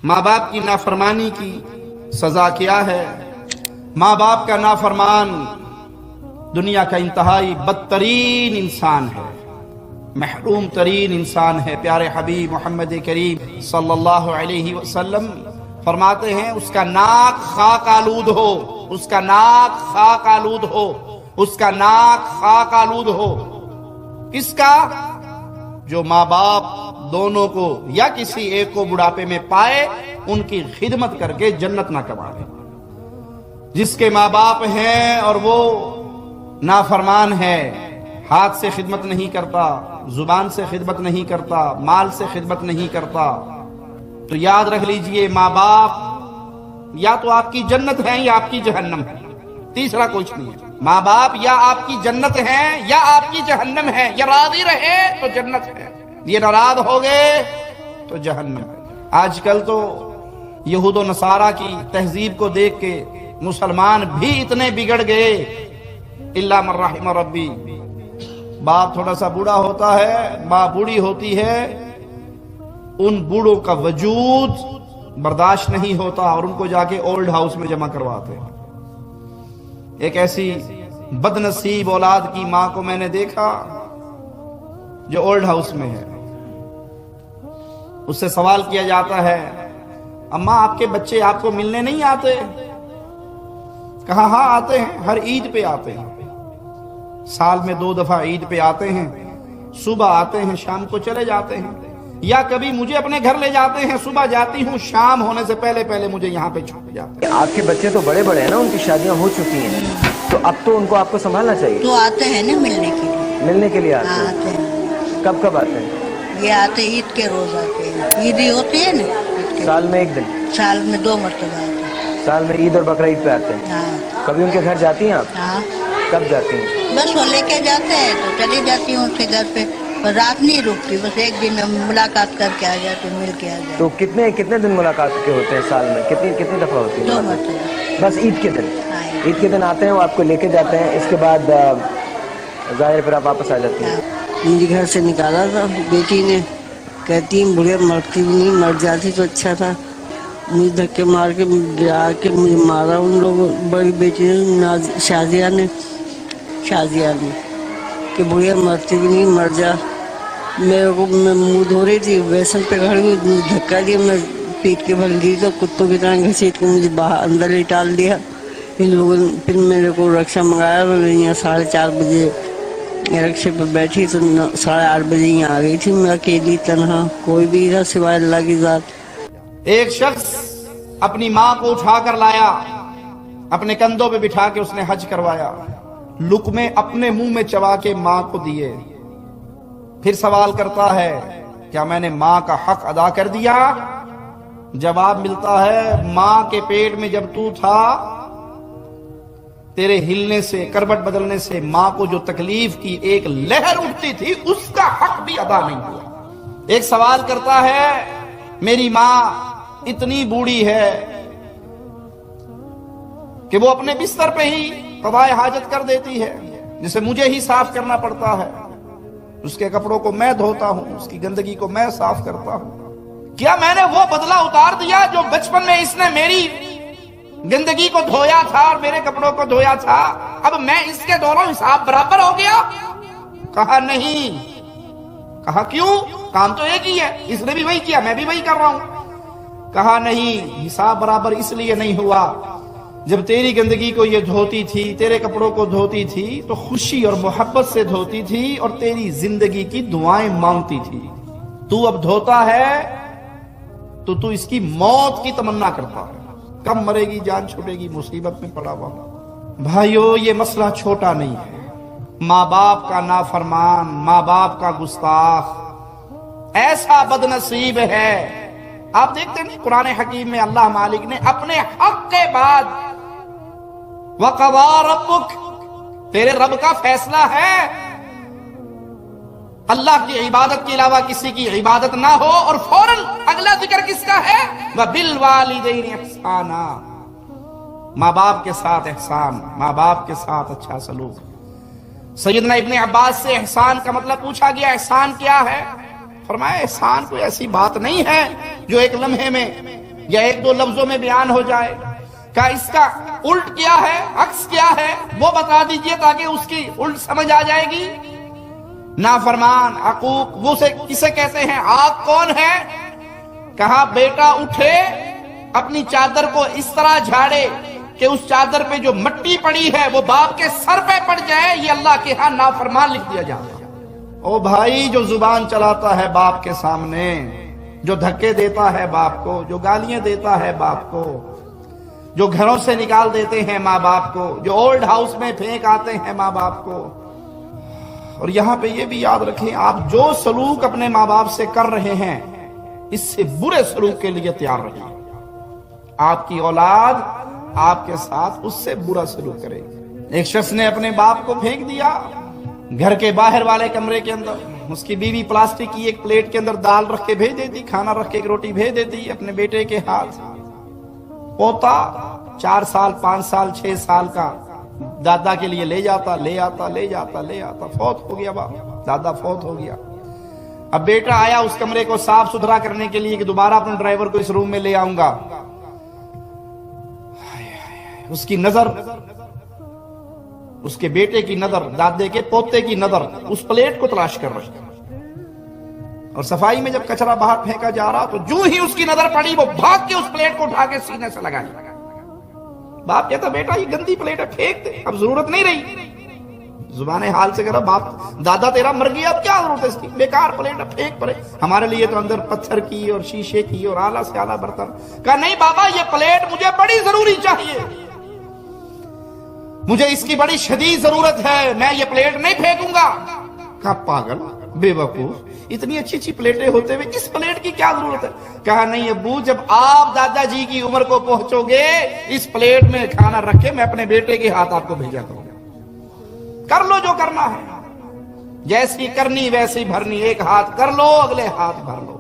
ماں باپ کی نافرمانی کی سزا کیا ہے؟ ماں باپ کا نافرمان دنیا کا انتہائی بدترین انسان ہے، محروم ترین انسان ہے۔ پیارے حبیب محمد کریم صلی اللہ علیہ وسلم فرماتے ہیں اس کا ناک خاک آلود ہو، اس کا ناک خاک آلود ہو، اس کا ناک خاک آلود ہو۔ کس کا؟ جو ماں باپ دونوں کو یا کسی ایک کو بڑھاپے میں پائے، ان کی خدمت کر کے جنت نہ کمائے۔ جس کے ماں باپ ہیں اور وہ نافرمان ہے، ہاتھ سے خدمت نہیں کرتا، زبان سے خدمت نہیں کرتا، مال سے خدمت نہیں کرتا، تو یاد رکھ لیجئے ماں باپ یا تو آپ کی جنت ہے یا آپ کی جہنم ہے، تیسرا کچھ نہیں ہے۔ ماں باپ یا آپ کی جنت ہے یا آپ کی جہنم ہے، یہ راضی رہے تو جنت ہے، یہ ناراض ہو گئے تو جہنم ہے۔ آج کل تو یہود و نصارہ کی تہذیب کو دیکھ کے مسلمان بھی اتنے بگڑ گئے، الا من رحم ربی۔ باپ تھوڑا سا بوڑھا ہوتا ہے، ماں بوڑھی ہوتی ہے، ان بوڑھوں کا وجود برداشت نہیں ہوتا اور ان کو جا کے اولڈ ہاؤس میں جمع کرواتے ہیں۔ ایک ایسی بد نصیب اولاد کی ماں کو میں نے دیکھا جو اولڈ ہاؤس میں ہے۔ اس سے سوال کیا جاتا ہے، اماں آپ کے بچے آپ کو ملنے نہیں آتے؟ کہا ہاں آتے ہیں، ہر عید پہ آتے ہیں، سال میں 2 دفعہ عید پہ آتے ہیں، صبح آتے ہیں شام کو چلے جاتے ہیں، یا کبھی مجھے اپنے گھر لے جاتے ہیں، صبح جاتی ہوں شام ہونے سے پہلے مجھے یہاں پہ چھوڑ جاتے ہیں۔ آپ کے بچے تو بڑے بڑے ہیں نا، ان کی شادیاں ہو چکی ہیں، تو اب تو ان کو آپ کو سنبھالنا چاہیے۔ تو آتے ہیں نا ملنے کے لیے، ملنے کے لیے آتے ہاں ہیں؟ آتے ہیں۔ کب کب آتے ہیں؟ یہ آتے عید کے روز آتے ہیں، عید ہی ہوتی ہے نا عید کے سال میں ایک دن؟ سال میں 2 مرتبہ آتے ہیں۔ سال میں عید اور بقرعید پہ آتے ہیں؟ ہاں کبھی ان کے گھر جاتی ہیں آپ؟ ہاں، کب جاتی ہیں؟ بس وہ لے کے جاتے ہیں تو چلی جاتی ہوں ان کے گھر پہ، پر رات نہیں رکتی، بس ایک دن ملاقات کر کے آ جاتے، مل کے آ جاتے۔ تو کتنے دن ملاقات کے ہوتے ہیں سال میں؟ کتنی دفعہ ہوتی ہے؟ 2 مرتبہ۔ بس عید کے دن؟ ہاں۔ عید کے دن آتے ہیں، وہ آپ کو لے کے جاتے ہیں، اس کے بعد ظاہر پھر آپ واپس آ جاتی ہیں؟ مجھے گھر سے نکالا تھا بیٹی نے، کہتی بڑھیا مرتی بھی نہیں، مر جاتی تو اچھا تھا۔ مجھے دھکے مار کے گرا کے مجھے مارا ان لوگوں، بڑی بیٹی نے، شازیہ نے کہ بڑھیا مرتی بھی نہیں، مر جا۔ میرے کو میں منہ دھو رہی تھی، بیسن پہ کھڑی ہوئی، دھکا دیا، میں پیٹ کے بھل گئی تو کتوں کی طرح گھسیٹ کے مجھے باہر اندر ہی ڈال دیا۔ ان لوگوں نے پھر میرے کو رکشا منگایا، میں یہاں 4:30 بجے رکشے پہ بیٹھی تو 8:30 بجے یہاں آ گئی تھی، میں اکیلی تنہا، کوئی بھی نہ سوائے اللہ کی ذات۔ ایک شخص اپنی ماں کو اٹھا کر لایا، اپنے کندھوں پہ بٹھا کے اس نے حج کروایا، لقمے اپنے منہ میں چبا کے ماں کو دیے، پھر سوال کرتا ہے کیا میں نے ماں کا حق ادا کر دیا؟ جواب ملتا ہے ماں کے پیٹ میں جب تو تھا، تیرے ہلنے سے، کروٹ بدلنے سے ماں کو جو تکلیف کی ایک لہر اٹھتی تھی، اس کا حق بھی ادا نہیں ہوا۔ ایک سوال کرتا ہے میری ماں اتنی بوڑھی ہے کہ وہ اپنے بستر پہ ہی قضائے حاجت کر دیتی ہے، جسے مجھے ہی صاف کرنا پڑتا ہے، اس کے کپڑوں کو میں دھوتا ہوں، اس کی گندگی کو میں صاف کرتا ہوں۔ کیا میں نے وہ بدلہ اتار دیا جو بچپن میں اس نے میری گندگی کو دھویا تھا اور میرے کپڑوں کو دھویا تھا؟ اب میں اس کے دونوں حساب برابر ہو گیا؟ کہا نہیں۔ کہا کیوں؟ کام تو ایک ہی ہے، اس نے بھی وہی کیا، میں بھی وہی کر رہا ہوں۔ کہا نہیں، حساب برابر اس لیے نہیں ہوا، جب تیری گندگی کو یہ دھوتی تھی، تیرے کپڑوں کو دھوتی تھی تو خوشی اور محبت سے دھوتی تھی اور تیری زندگی کی دعائیں مانگتی تھی۔ تو اب دھوتا ہے تو اس کی موت کی تمنا کرتا ہے، کب مرے گی، جان چھوٹے گی، مصیبت میں پڑا ہوا۔ بھائیو، یہ مسئلہ چھوٹا نہیں ہے۔ ماں باپ کا نافرمان، ماں باپ کا گستاخ ایسا بد نصیب ہے۔ آپ دیکھتے نہیں قرآن حکیم میں اللہ مالک نے اپنے حق کے بعد وَقَضَىٰ رَبُّكَ، تیرے رب کا فیصلہ ہے اللہ کی عبادت کے علاوہ کسی کی عبادت نہ ہو، اور فوراً اگلا ذکر کس کا ہے؟ وَبِالْوَالِدَيْنِ إِحْسَانًا، ماں باپ کے ساتھ احسان، ماں باپ کے ساتھ اچھا سلوک۔ سیدنا ابن عباس سے احسان کا مطلب پوچھا گیا، احسان کیا ہے؟ فرمایا احسان کوئی ایسی بات نہیں ہے جو ایک لمحے میں یا ایک دو لفظوں میں بیان ہو جائے؟ کیا اس کا الٹ کیا ہے، عکس کیا ہے، وہ بتا دیجئے تاکہ اس کی الٹ سمجھ آ جائے گی۔ نافرمان، عقوق، وہ کسے کہتے ہیں؟ آگ کون ہے؟ کہا بیٹا اٹھے اپنی چادر کو اس طرح جھاڑے کہ اس چادر پہ جو مٹی پڑی ہے وہ باپ کے سر پہ پڑ جائے، یہ اللہ کے ہاں نافرمان لکھ دیا جاتا ہے۔ او بھائی، جو زبان چلاتا ہے باپ کے سامنے، جو دھکے دیتا ہے باپ کو، جو گالیاں دیتا ہے باپ کو، جو گھروں سے نکال دیتے ہیں ماں باپ کو، جو اولڈ ہاؤس میں پھینک آتے ہیں ماں باپ کو۔ اور یہاں پہ یہ بھی یاد رکھیں، آپ جو سلوک اپنے ماں باپ سے کر رہے ہیں اس سے برے سلوک کے لیے تیار رہیں۔ آپ کی اولاد آپ کے ساتھ اس سے برا سلوک کرے گی۔ ایک شخص نے اپنے باپ کو پھینک دیا گھر کے باہر والے کمرے کے اندر، اس کی بیوی پلاسٹک کی ایک پلیٹ کے اندر دال رکھ کے بھیج دیتی، کھانا رکھ کے ایک روٹی بھیج دیتی اپنے بیٹے کے ہاتھ۔ پوتا 4 سال 5 سال 6 سال کا دادا کے لیے لے جاتا، فوت ہو گیا باپ، دادا فوت ہو گیا۔ اب بیٹا آیا اس کمرے کو صاف ستھرا کرنے کے لیے کہ دوبارہ اپنے ڈرائیور کو اس روم میں لے آؤں گا۔ اس کی نظر، اس کے بیٹے کی نظر، دادے کے پوتے کی نظر اس پلیٹ کو تلاش کر رہی، اور صفائی میں جب کچرا باہر پھینکا جا رہا تو جو ہی اس کی نظر پڑی وہ بھاگ کے اس پلیٹ کو اٹھا کے سینے سے لگا لیا۔ باپ کہتا بیٹا یہ گندی پلیٹ ہے، پھینک دے، اب ضرورت نہیں رہی۔ زبان حال سے کہہ رہا باپ دادا تیرا مر گیا، اب کیا ضرورت ہے اس کی، بیکار پلیٹ ہے، پھینک پڑے۔ ہمارے لیے تو اندر پتھر کی اور شیشے کی اور اعلیٰ سے اعلیٰ برتن۔ کہا نہیں بابا یہ پلیٹ مجھے بڑی ضروری چاہیے، مجھے اس کی بڑی شدید ضرورت ہے، میں یہ پلیٹ نہیں پھینکوں گا۔ کہا پاگل، بے وقوف، اتنی اچھی اچھی پلیٹیں ہوتے ہوئے اس پلیٹ کی کیا ضرورت ہے؟ کہا نہیں ابو، جب آپ دادا جی کی عمر کو پہنچو گے اس پلیٹ میں کھانا رکھے میں اپنے بیٹے کے ہاتھ آپ کو بھیجا کروں گا، کر لو جو کرنا ہے، جیسی کرنی ویسی بھرنی، ایک ہاتھ کر لو اگلے ہاتھ بھر لو۔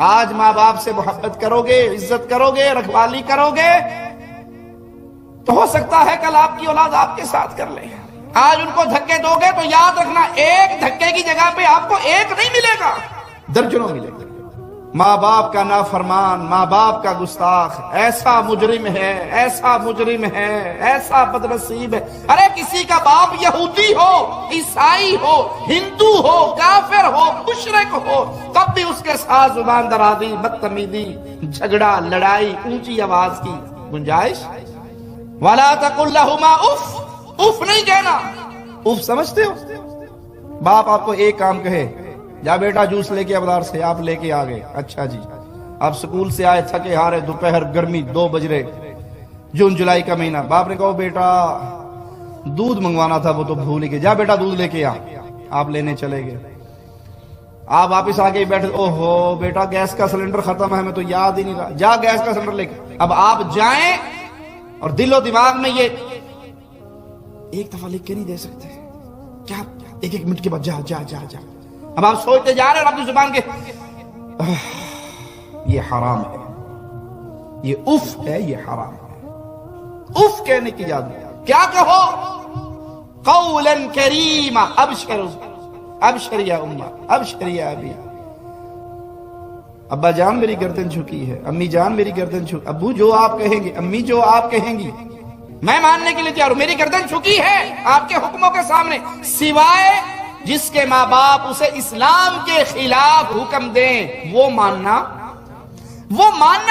آج ماں باپ سے محبت کرو گے، عزت کرو گے، رکھوالی کرو گے تو ہو سکتا ہے کل آپ کی اولاد آپ کے ساتھ کر لے۔ آج ان کو دھکے دو گے تو یاد رکھنا ایک دھکے کی جگہ پہ آپ کو ایک نہیں ملے گا، درجنوں ملے گا۔ ماں باپ کا نافرمان، ماں باپ کا گستاخ ایسا مجرم ہے، ایسا مجرم ہے، ایسا بدنصیب ہے۔ ارے کسی کا باپ یہودی ہو، عیسائی ہو، ہندو ہو، کافر ہو، مشرک ہو، تب بھی اس کے ساتھ زبان درازی، بدتمیزی، جھگڑا، لڑائی، اونچی آواز کی گنجائش۔ وَلَا تَقُلْ لَهُمَا اُف، اف نہیں کہنا۔ اف سمجھتے ہو؟ باپ آپ کو ایک کام کہے، جا بیٹا جوس لے کے ابدار سے، آپ لے کے آگئے، اچھا جی۔ آپ سکول سے آئے تھکے ہارے، دوپہر گرمی 2 بج رہے، جون جولائی کا مہینہ، باپ نے کہا بیٹا دودھ منگوانا تھا وہ تو بھول ہی گئے، جا بیٹا دودھ لے کے آ۔ آپ لینے چلے گئے، آپ واپس آگے بیٹھے، اوہو بیٹا گیس کا سلنڈر ختم ہے، ہمیں تو یاد ہی نہیں رہا، جا گیس کا سلنڈر لے کے۔ اب آپ جائیں اور دل و دماغ میں یہ ایک دفعہ لکھ کے نہیں دے سکتے، کیا ایک منٹ کے بعد جا جا جا جا۔ اب آپ سوچتے جا رہے ہیں اور اپنی زبان کے یہ حرام ہے، یہ اف ہے، یہ حرام ہے۔ اف کہنے کی اجازت، کیا کہو؟ قولا کریما، ابشروا، ابشر یا امہ، ابشر یا ابی۔ ابا جان میری گردن جھکی ہے، امی جان میری گردن جھکی، ابو جو آپ کہیں گے، امی جو آپ کہیں گی میں ماننے کے لیے تیار ہوں، میری گردن جھکی ہے آپ کے حکموں کے سامنے، سوائے جس کے ماں باپ اسے اسلام کے خلاف حکم دیں وہ ماننا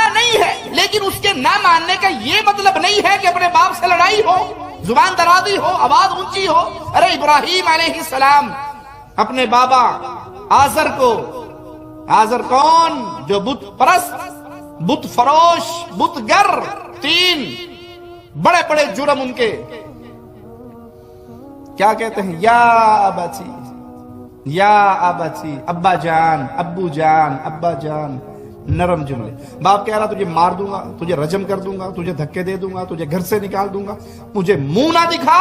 نہیں ہے۔ لیکن اس کے نہ ماننے کا یہ مطلب نہیں ہے کہ اپنے باپ سے لڑائی ہو، زبان درازی ہو، آواز اونچی ہو۔ ارے ابراہیم علیہ السلام اپنے بابا آزر کو، آزر کون؟ جو بت پرست، بت فروش، بت گر، 3 بڑے بڑے جرم ان کے، کیا کہتے ہیں؟ یا اباتی، یا اباتی، ابا جان، ابو جان، ابا جان، نرم جملے۔ باپ کہہ رہا تجھے مار دوں گا، تجھے رجم کر دوں گا، تجھے دھکے دے دوں گا، تجھے گھر سے نکال دوں گا، مجھے منہ نہ دکھا،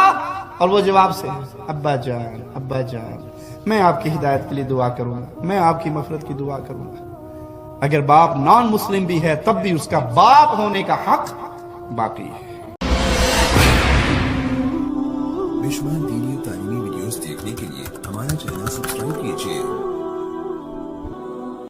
اور وہ جواب سے ابا جان، ابا جان، میں آپ کی ہدایت کے لیے دعا کروں گا، میں آپ کی مغفرت کی دعا کروں گا۔ اگر باپ نان مسلم بھی ہے تب بھی اس کا باپ ہونے کا حق باقی ہے۔ بشمار دینی تعلیمی ویڈیوز دیکھنے کے لیے ہمارا چینل سبسکرائب کیجیے۔